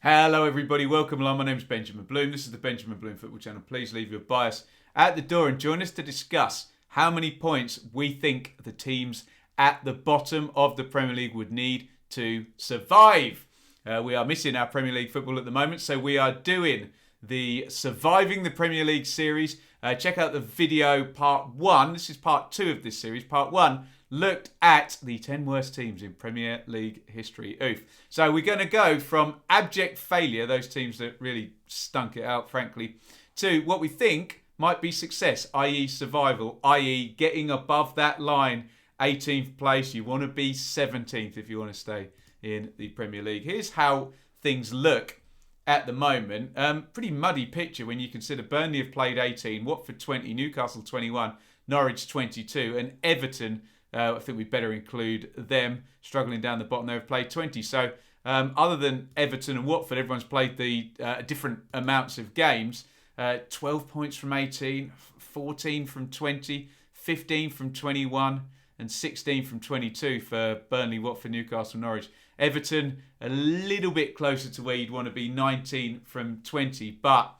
Hello everybody, welcome along. My name's Benjamin Bloom. This is the Benjamin Bloom Football Channel. Please leave your bias at the door and join us to discuss how many points we think the teams at the bottom of the Premier League would need to survive. We are missing our Premier League football at the moment, so we are doing the Surviving the Premier League series. Check out the video part 1. This is part 2 of this series. Part 1 looked at the 10 worst teams in Premier League history. Oof. So we're going to go from abject failure, those teams that really stunk it out, frankly, to what we think might be success, i.e. survival, i.e. getting above that line, 18th place. You want to be 17th if you want to stay in the Premier League. Here's how things look at the moment. Pretty muddy picture when you consider Burnley have played 18, Watford 20, Newcastle 21, Norwich 22, and Everton, I think we better include them, struggling down the bottom. They've played 20. So other than Everton and Watford, everyone's played the different amounts of games. 12 points from 18, 14 from 20, 15 from 21, and 16 from 22 for Burnley, Watford, Newcastle, Norwich. Everton, a little bit closer to where you'd want to be, 19 from 20. But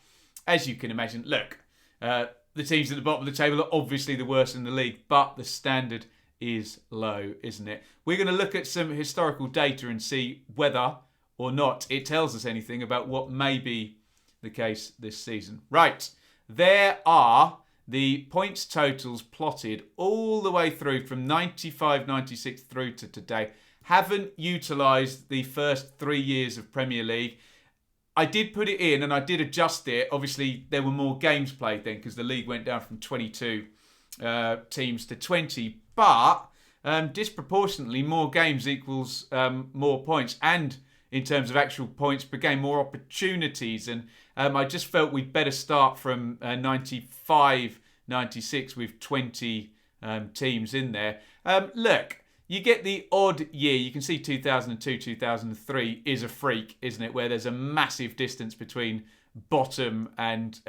as you can imagine, look, the teams at the bottom of the table are obviously the worst in the league, but the standard is low, isn't it? We're going to look at some historical data and see whether or not it tells us anything about what may be the case this season. Right, there are the points totals plotted all the way through from 95-96 through to today. Haven't utilised the first 3 years of Premier League. I did put it in and I did adjust it. Obviously, there were more games played then because the league went down from 22 teams to 20. But disproportionately, more games equals more points. And in terms of actual points per game, more opportunities. And I just felt we'd better start from 95-96 with 20 teams in there. Look, you get the odd year. You can see 2002, 2003 is a freak, isn't it? Where there's a massive distance between bottom and...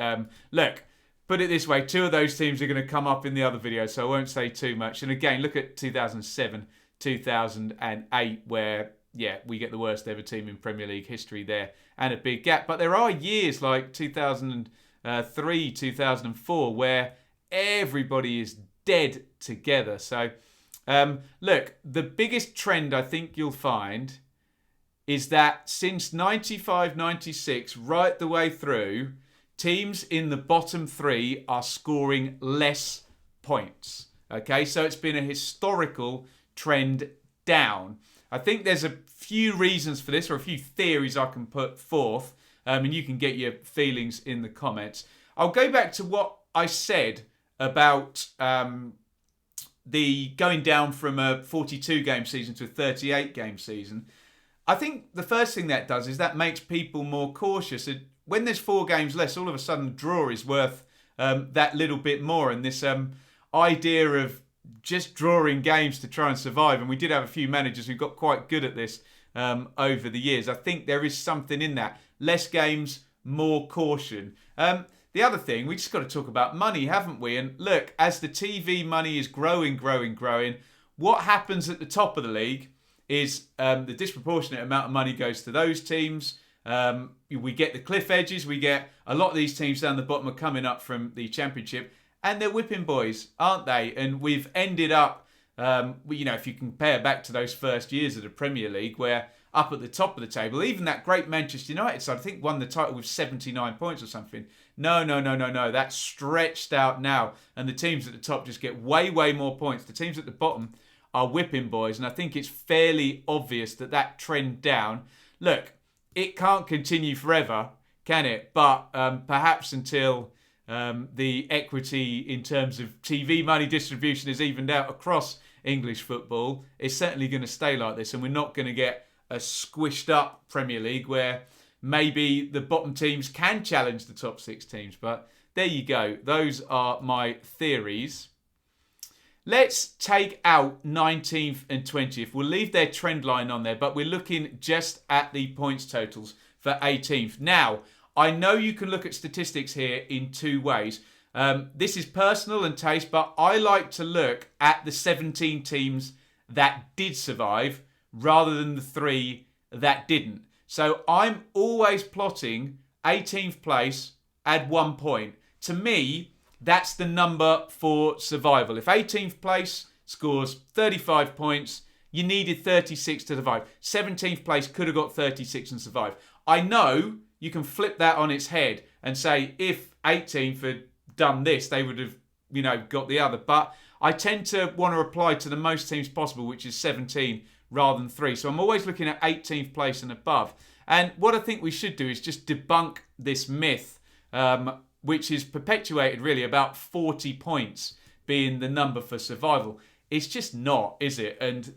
look, put it this way, 2 of those teams are going to come up in the other video, so I won't say too much. And again, look at 2007, 2008, where, yeah, we get the worst ever team in Premier League history there, and a big gap. But there are years like 2003, 2004, where everybody is dead together. So, look, the biggest trend I think you'll find is that since 95-96, right the way through, teams in the bottom 3 are scoring less points. Okay, so it's been a historical trend down. I think there's a few reasons for this, or a few theories I can put forth, and you can get your feelings in the comments. I'll go back to what I said about the going down from a 42-game season to a 38-game season. I think the first thing that does is that makes people more cautious. When there's 4 games less, all of a sudden draw is worth that little bit more. And this idea of just drawing games to try and survive, and we did have a few managers who got quite good at this over the years. I think there is something in that. Less games, more caution. The other thing, we just got to talk about money, haven't we? And look, as the TV money is growing, what happens at the top of the league is the disproportionate amount of money goes to those teams. We get the cliff edges. We get a lot of these teams down the bottom are coming up from the Championship, and they're whipping boys, aren't they? And we've ended up, if you compare back to those first years of the Premier League, where up at the top of the table, even that great Manchester United side, I think won the title with 79 points or something. No. That's stretched out now, and the teams at the top just get way more points. The teams at the bottom are whipping boys, and I think it's fairly obvious that trend down. Look, it can't continue forever, can it? But perhaps until the equity in terms of TV money distribution is evened out across English football, it's certainly going to stay like this, and we're not going to get a squished up Premier League where maybe the bottom teams can challenge the top 6 teams. But there you go. Those are my theories. Let's take out 19th and 20th. We'll leave their trend line on there, but we're looking just at the points totals for 18th. Now, I know you can look at statistics here in 2 ways. This is personal and taste, but I like to look at the 17 teams that did survive rather than the 3 that didn't. So I'm always plotting 18th place, add 1 point. To me, that's the number for survival. If 18th place scores 35 points, you needed 36 to survive. 17th place could have got 36 and survived. I know you can flip that on its head and say if 18th had done this, they would have, got the other. But I tend to want to apply to the most teams possible, which is 17 rather than 3. So I'm always looking at 18th place and above. And what I think we should do is just debunk this myth, which is perpetuated really about 40 points being the number for survival. It's just not, is it? And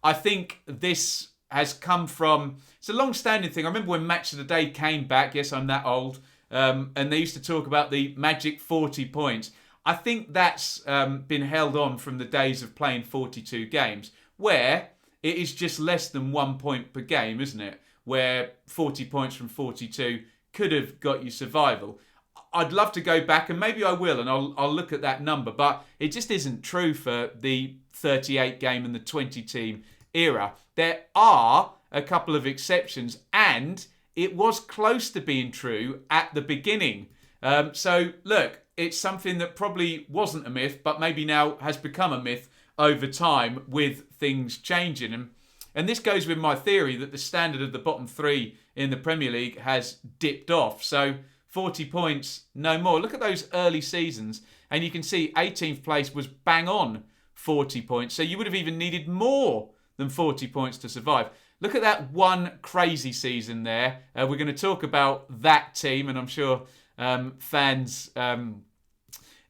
I think this has come from, it's a long-standing thing. I remember when Match of the Day came back, yes, I'm that old, and they used to talk about the magic 40 points. I think that's been held on from the days of playing 42 games, where it is just less than 1 point per game, isn't it? Where 40 points from 42 could have got you survival. I'd love to go back, and maybe I will, and I'll look at that number, but it just isn't true for the 38 game and the 20 team era. There are a couple of exceptions, and it was close to being true at the beginning. So look, it's something that probably wasn't a myth, but maybe now has become a myth over time with things changing. And this goes with my theory that the standard of the bottom 3 in the Premier League has dipped off. So 40 points, no more. Look at those early seasons, and you can see 18th place was bang on 40 points. So you would have even needed more than 40 points to survive. Look at that one crazy season there. We're going to talk about that team, and I'm sure fans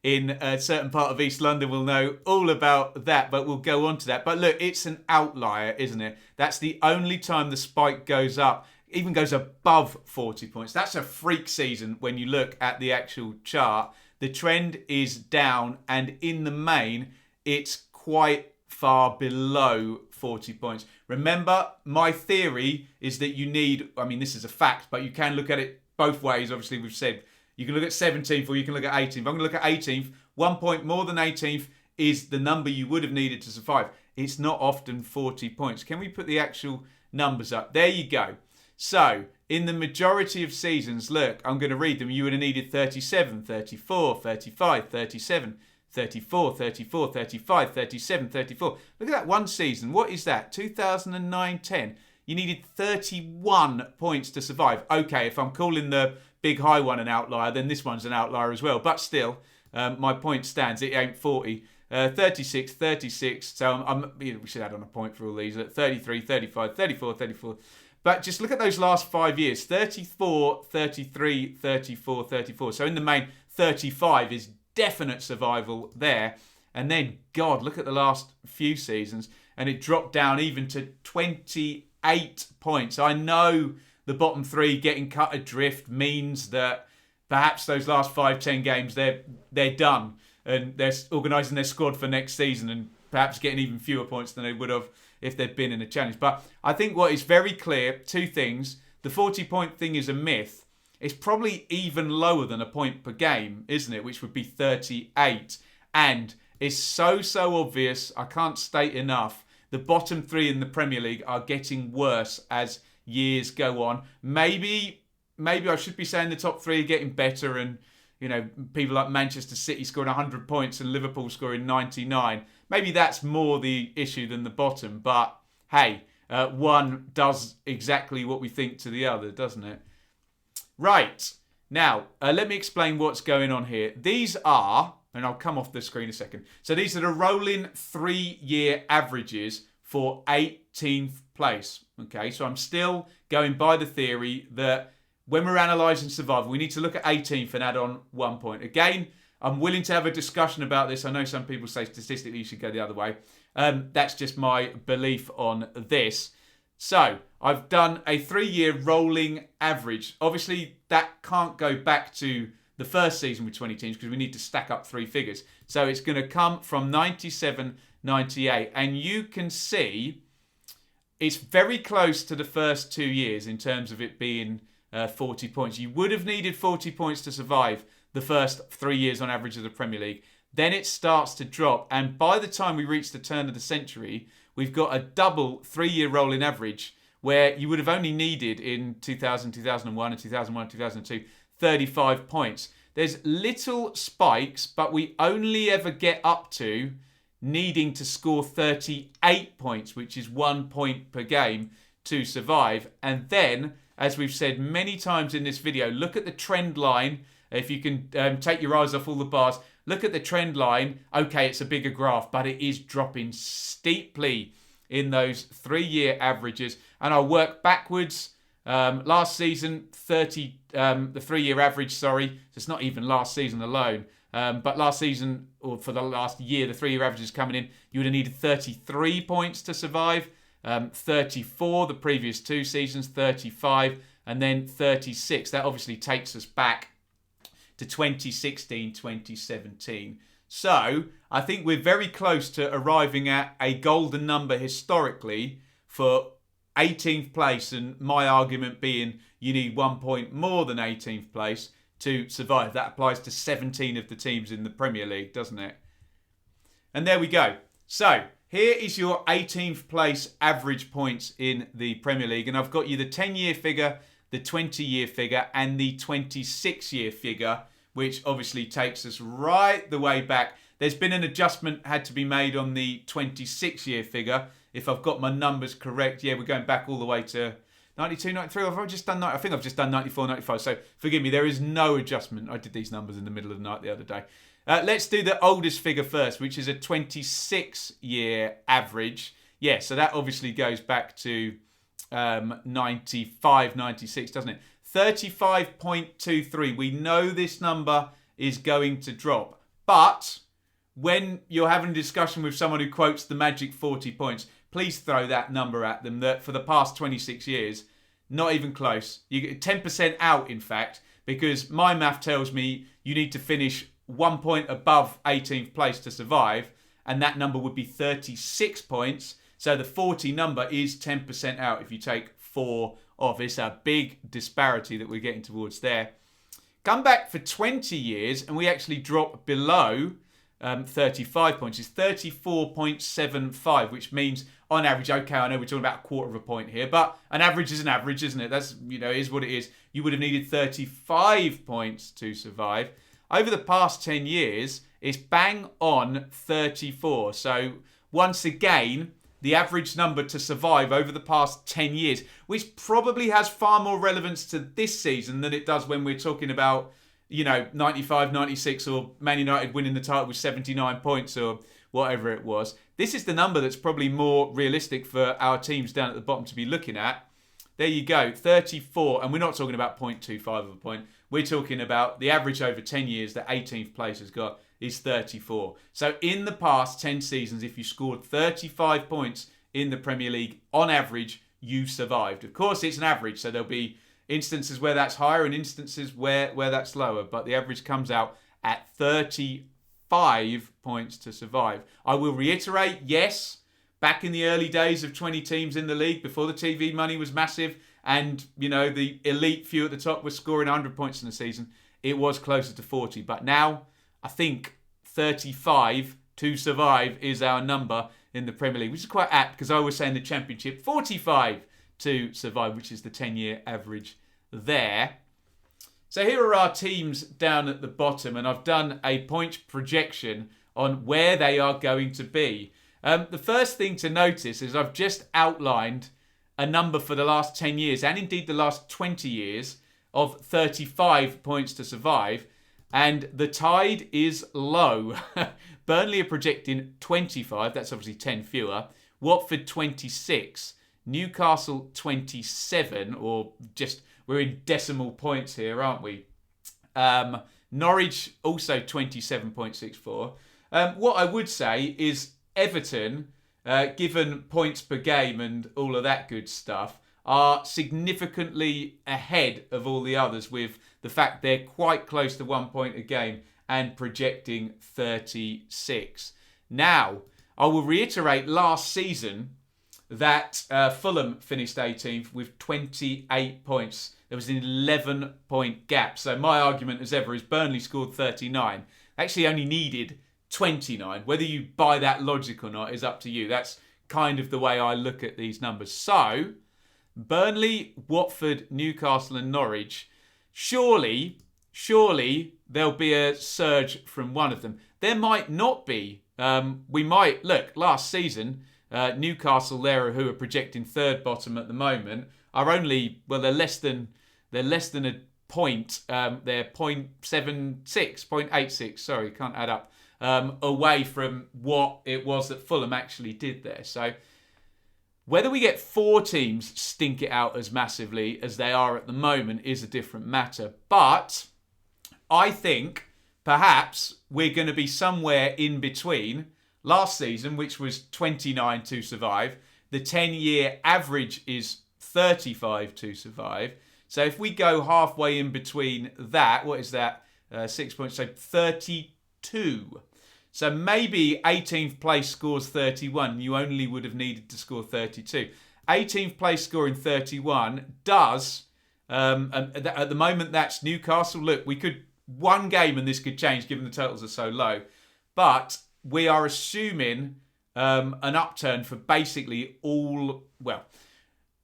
in a certain part of East London will know all about that, but we'll go on to that. But look, it's an outlier, isn't it? That's the only time the spike goes up, even goes above 40 points. That's a freak season when you look at the actual chart. The trend is down, and in the main, it's quite far below 40 points. Remember, my theory is that you need, this is a fact, but you can look at it both ways. Obviously, we've said you can look at 17th or you can look at 18th. I'm going to look at 18th. 1 point more than 18th is the number you would have needed to survive. It's not often 40 points. Can we put the actual numbers up? There you go. So, in the majority of seasons, look, I'm going to read them. You would have needed 37, 34, 35, 37, 34, 34, 35, 37, 34. Look at that one season. What is that? 2009-10. You needed 31 points to survive. Okay, if I'm calling the big high one an outlier, then this one's an outlier as well. But still, my point stands. It ain't 40. 36, 36. So we should add on a point for all these. 33, 35, 34, 34. But just look at those last 5 years. 34, 33, 34, 34. So in the main, 35 is definite survival there. And then, God, look at the last few seasons. And it dropped down even to 28 points. I know the bottom 3 getting cut adrift means that perhaps those last 5-10 games, they're done. And they're organising their squad for next season and perhaps getting even fewer points than they would have if they'd been in a challenge. But I think what is very clear, 2 things. The 40-point thing is a myth. It's probably even lower than a point per game, isn't it? Which would be 38. And it's so obvious, I can't state enough, the bottom 3 in the Premier League are getting worse as years go on. Maybe I should be saying the top 3 are getting better, and people like Manchester City scoring 100 points and Liverpool scoring 99. Maybe that's more the issue than the bottom. But hey, one does exactly what we think to the other, doesn't it? Right. Now, let me explain what's going on here. These are, and I'll come off the screen a second. So these are the rolling 3-year averages for 18th place. Okay, so I'm still going by the theory that when we're analysing survival, we need to look at 18th and add on 1 point. Again, I'm willing to have a discussion about this. I know some people say statistically you should go the other way. That's just my belief on this. So, I've done a 3-year rolling average. Obviously, that can't go back to the first season with 20 teams because we need to stack up 3 figures. So, it's going to come from 97, 98. And you can see it's very close to the first 2 years in terms of it being 40 points. You would have needed 40 points to survive the first 3 years on average of the Premier League. Then it starts to drop. And by the time we reach the turn of the century, we've got a double 3-year rolling average where you would have only needed in 2000, 2001 and 2001, 2002, 35 points. There's little spikes, but we only ever get up to needing to score 38 points, which is 1 point per game to survive. And then, as we've said many times in this video, look at the trend line. If you can take your eyes off all the bars, look at the trend line. Okay, it's a bigger graph, but it is dropping steeply in those 3-year averages. And I'll work backwards. Last season, the 3-year average, so it's not even last season alone. But last season, or for the last year, the 3-year average is coming in. You would have needed 33 points to survive. 34 the previous 2 seasons, 35, and then 36. That obviously takes us back to 2016, 2017. So I think we're very close to arriving at a golden number historically for 18th place, and my argument being you need 1 point more than 18th place to survive. That applies to 17 of the teams in the Premier League, doesn't it? And there we go. So here is your 18th place average points in the Premier League, and I've got you the 10-year figure, the 20-year figure, and the 26-year figure, which obviously takes us right the way back. There's been an adjustment had to be made on the 26-year figure. If I've got my numbers correct, yeah, we're going back all the way to 92, 93. I think I've just done 94, 95. So forgive me, there is no adjustment. I did these numbers in the middle of the night the other day. Let's do the oldest figure first, which is a 26-year average. Yeah, so that obviously goes back to 95, 96, doesn't it? 35.23. We know this number is going to drop. But when you're having a discussion with someone who quotes the magic 40 points, please throw that number at them, that for the past 26 years, not even close. You get 10% out, in fact, because my math tells me you need to finish 1 point above 18th place to survive, and that number would be 36 points. So the 40 number is 10% out if you take 4 off. It's a big disparity that we're getting towards there. Come back for 20 years, and we actually drop below 35 points. It's 34.75, which means on average, okay, I know we're talking about a quarter of a point here, but an average is an average, isn't it? That's, is what it is. You would have needed 35 points to survive. Over the past 10 years, it's bang on 34. So once again, the average number to survive over the past 10 years, which probably has far more relevance to this season than it does when we're talking about 95, 96, or Man United winning the title with 79 points or whatever it was. This is the number that's probably more realistic for our teams down at the bottom to be looking at. There you go, 34. And we're not talking about 0.25 of a point. We're talking about the average over 10 years that 18th place has got is 34. So in the past 10 seasons, if you scored 35 points in the Premier League, on average, you survived. Of course, it's an average, so there'll be instances where that's higher and instances where that's lower, but the average comes out at 35 points to survive. I will reiterate, yes, back in the early days of 20 teams in the league, before the TV money was massive, and the elite few at the top were scoring 100 points in the season, it was closer to 40. But now, I think 35 to survive is our number in the Premier League, which is quite apt because I was saying the Championship 45 to survive, which is the 10-year average there. So here are our teams down at the bottom, and I've done a point projection on where they are going to be. The first thing to notice is I've just outlined a number for the last 10 years, and indeed the last 20 years, of 35 points to survive, and the tide is low. Burnley are projecting 25, that's obviously 10 fewer. Watford 26, Newcastle 27, or just, we're in decimal points here, aren't we? Norwich also 27.64. What I would say is Everton, given points per game and all of that good stuff, are significantly ahead of all the others, with the fact they're quite close to 1 point a game and projecting 36. Now, I will reiterate last season that Fulham finished 18th with 28 points. There was an 11-point gap. So my argument, as ever, is Burnley scored 39. Actually only needed 29. Whether you buy that logic or not is up to you. That's kind of the way I look at these numbers. So Burnley, Watford, Newcastle and Norwich. Surely there'll be a surge from one of them. There might not be. We might, look, last season, Newcastle there, who are projecting third bottom at the moment, are only, well, they're less than a point. They're 0.76, 0.86, sorry, can't add up, away from what it was that Fulham actually did there. So whether we get 4 teams stink it out as massively as they are at the moment is a different matter. But I think perhaps we're going to be somewhere in between last season, which was 29 to survive. The 10-year average is 35 to survive. So if we go halfway in between that, what is that? 6 points, so 32. So maybe 18th place scores 31. You only would have needed to score 32. 18th place scoring 31 does, at the moment that's Newcastle. Look, we could, one game and this could change given the totals are so low. But we are assuming an upturn for basically all, well,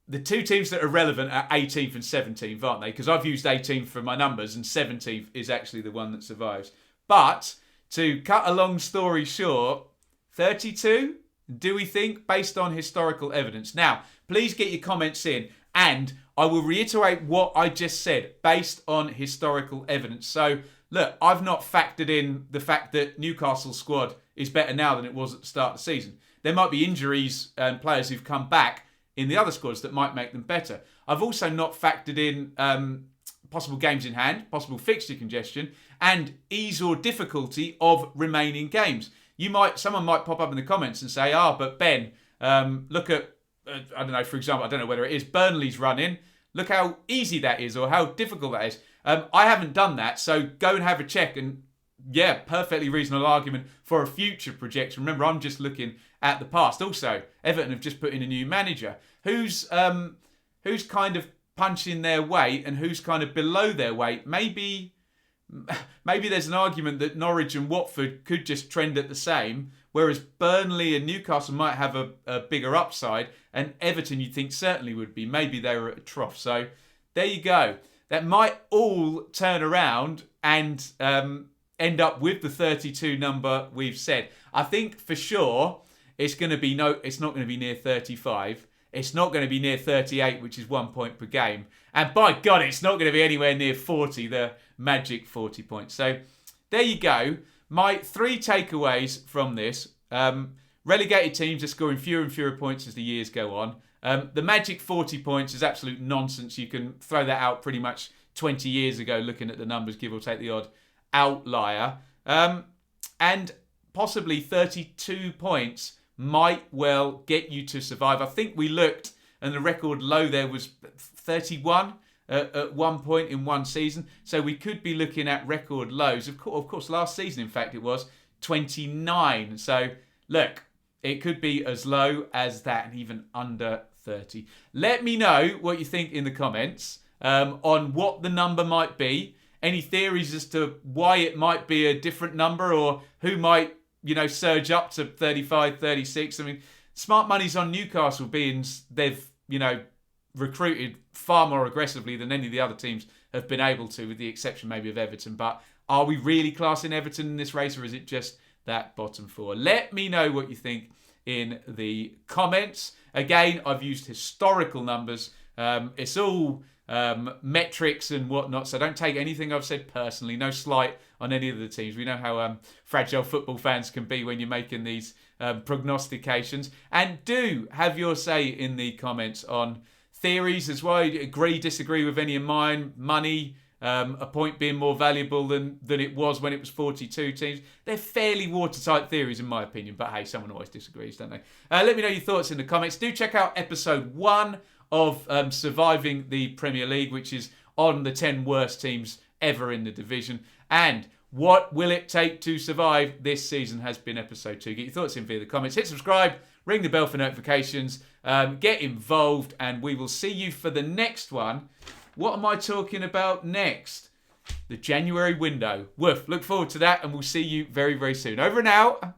the 2 teams that are relevant are 18th and 17th, aren't they? Because I've used 18th for my numbers and 17th is actually the one that survives. But to cut a long story short, 32, do we think, based on historical evidence? Now, please get your comments in and I will reiterate what I just said, based on historical evidence. So, look, I've not factored in the fact that Newcastle's squad is better now than it was at the start of the season. There might be injuries and players who've come back in the other squads that might make them better. I've also not factored in possible games in hand, possible fixture congestion, and ease or difficulty of remaining games. Someone might pop up in the comments and say, but Ben, look at, I don't know, for example, I don't know whether it is Burnley's run-in. Look how easy that is or how difficult that is. I haven't done that, so go and have a check and, yeah, perfectly reasonable argument for a future projection. Remember, I'm just looking at the past. Also, Everton have just put in a new manager who's kind of punching their weight and who's kind of below their weight. Maybe there's an argument that Norwich and Watford could just trend at the same, whereas Burnley and Newcastle might have a bigger upside, and Everton you'd think certainly would be. Maybe they were at a trough. So there you go. That might all turn around and end up with the 32 number we've said. I think for sure it's not going to be near 35. It's not going to be near 38, which is 1 point per game. And by God, it's not going to be anywhere near 40, the magic 40 points. So there you go. My 3 takeaways from this. Relegated teams are scoring fewer and fewer points as the years go on. The magic 40 points is absolute nonsense. You can throw that out pretty much 20 years ago looking at the numbers, give or take the odd outlier. And possibly 32 points might well get you to survive. I think we looked and the record low there was 31 at one point in one season. So we could be looking at record lows. Of course, last season, in fact, it was 29. So look, it could be as low as that and even under 30. Let me know what you think in the comments on what the number might be. Any theories as to why it might be a different number or who might, surge up to 35, 36. I mean, smart money's on Newcastle being they've, recruited far more aggressively than any of the other teams have been able to, with the exception maybe of Everton. But are we really classing Everton in this race or is it just that bottom 4? Let me know what you think in the comments. Again, I've used historical numbers. It's all metrics and whatnot, so don't take anything I've said personally. No slight on any of the teams. We know how fragile football fans can be when you're making these prognostications. And do have your say in the comments on theories as well. Agree, disagree with any of mine. Money, a point being more valuable than it was when it was 42 teams. They're fairly watertight theories in my opinion, but hey, someone always disagrees, don't they? Let me know your thoughts in the comments. Do check out episode 1 of Surviving the Premier League, which is on the 10 worst teams ever in the division. And what will it take to survive this season has been episode 2. Get your thoughts in via the comments. Hit subscribe, ring the bell for notifications, get involved, and we will see you for the next one. What am I talking about next? The January window. Woof. Look forward to that, and we'll see you very, very soon. Over and out.